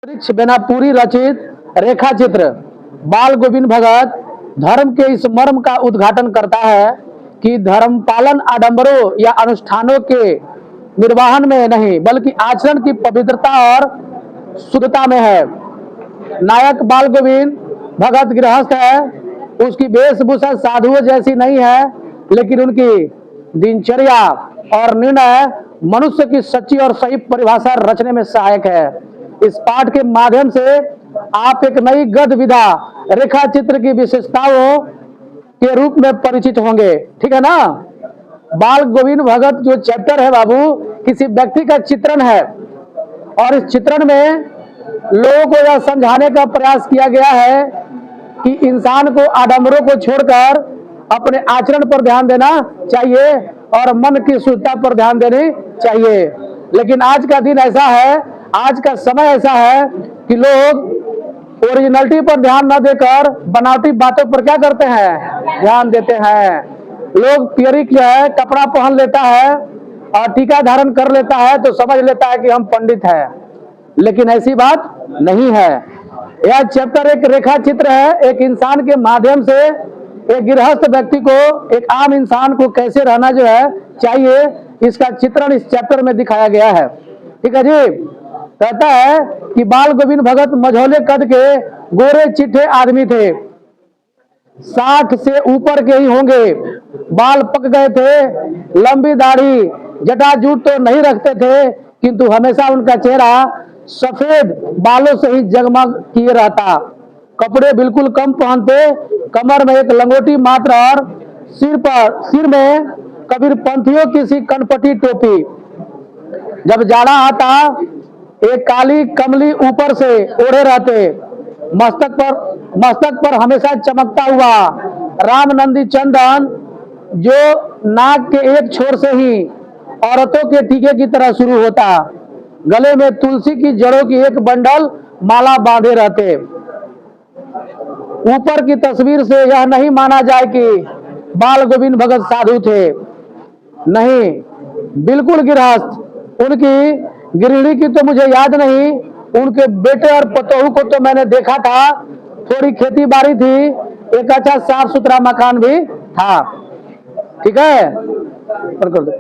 वृक्ष बेनापुरी रचित रेखा चित्र बाल गोविंद भगत धर्म के इस मर्म का उद्घाटन करता है कि धर्म पालन आडंबरों या अनुष्ठानों के निर्वहन में नहीं बल्कि आचरण की पवित्रता और शुद्धता में है। नायक बाल गोविंद भगत गृहस्थ है, उसकी वेशभूषा साधुओं जैसी नहीं है, लेकिन उनकी दिनचर्या और निर्णय मनुष्य की सच्ची और सही परिभाषा रचने में सहायक है। इस पाठ के माध्यम से आप एक नई गद्य विधा रेखा चित्र की विशेषताओं के रूप में परिचित होंगे। ठीक है ना। बाल गोविंद भगत जो चैप्टर है बाबू, किसी व्यक्ति का चित्रण है और इस चित्रण में लोगों को यह समझाने का प्रयास किया गया है कि इंसान को आडंबरों को छोड़कर अपने आचरण पर ध्यान देना चाहिए और मन की शुद्धता पर ध्यान देनी चाहिए। लेकिन आज का दिन ऐसा है, आज का समय ऐसा है कि लोग ओरिजिनलिटी पर ध्यान न देकर बनावटी बातों पर क्या करते हैं, ध्यान देते हैं। लोग थियरी जो है कपड़ा पहन लेता है और टीका धारण कर लेता है तो समझ लेता है कि हम पंडित हैं, लेकिन ऐसी बात नहीं है। यह चैप्टर एक रेखा चित्र है, एक इंसान के माध्यम से एक गृहस्थ व्यक्ति को, एक आम इंसान को कैसे रहना जो है चाहिए, इसका चित्रण इस चैप्टर में दिखाया गया है। ठीक है जी। कहता है कि बाल गोविंद भगत मझौले कद के गोरे चिट्ठे आदमी थे, 60 से ऊपर के ही होंगे। बाल पक गए थे, लंबी दाढ़ी जटाजूट तो नहीं रखते थे, किंतु हमेशा उनका चेहरा सफेद बालों से ही जगमग किए रहता। कपड़े बिल्कुल कम पहनते, कमर में एक लंगोटी मात्र और सिर में कबीर पंथियों की सी कनपटी टोपी। जब जाड़ा आता एक काली कमली ऊपर से ओढ़े रहते। मस्तक पर हमेशा चमकता हुआ राम नंदी चंदन जो नाक के एक छोर से ही औरतों के टीके की तरह शुरू होता। गले में तुलसी की जड़ों की एक बंडल माला बांधे रहते। ऊपर की तस्वीर से यह नहीं माना जाए कि बाल गोविंद भगत साधु थे, नहीं, बिल्कुल गृहस्थ। उनकी गृहिणी की तो मुझे याद नहीं, उनके बेटे और पतोहू को तो मैंने देखा था। थोड़ी खेती बाड़ी थी, एक अच्छा साफ सुथरा मकान भी था। ठीक है, कर दो।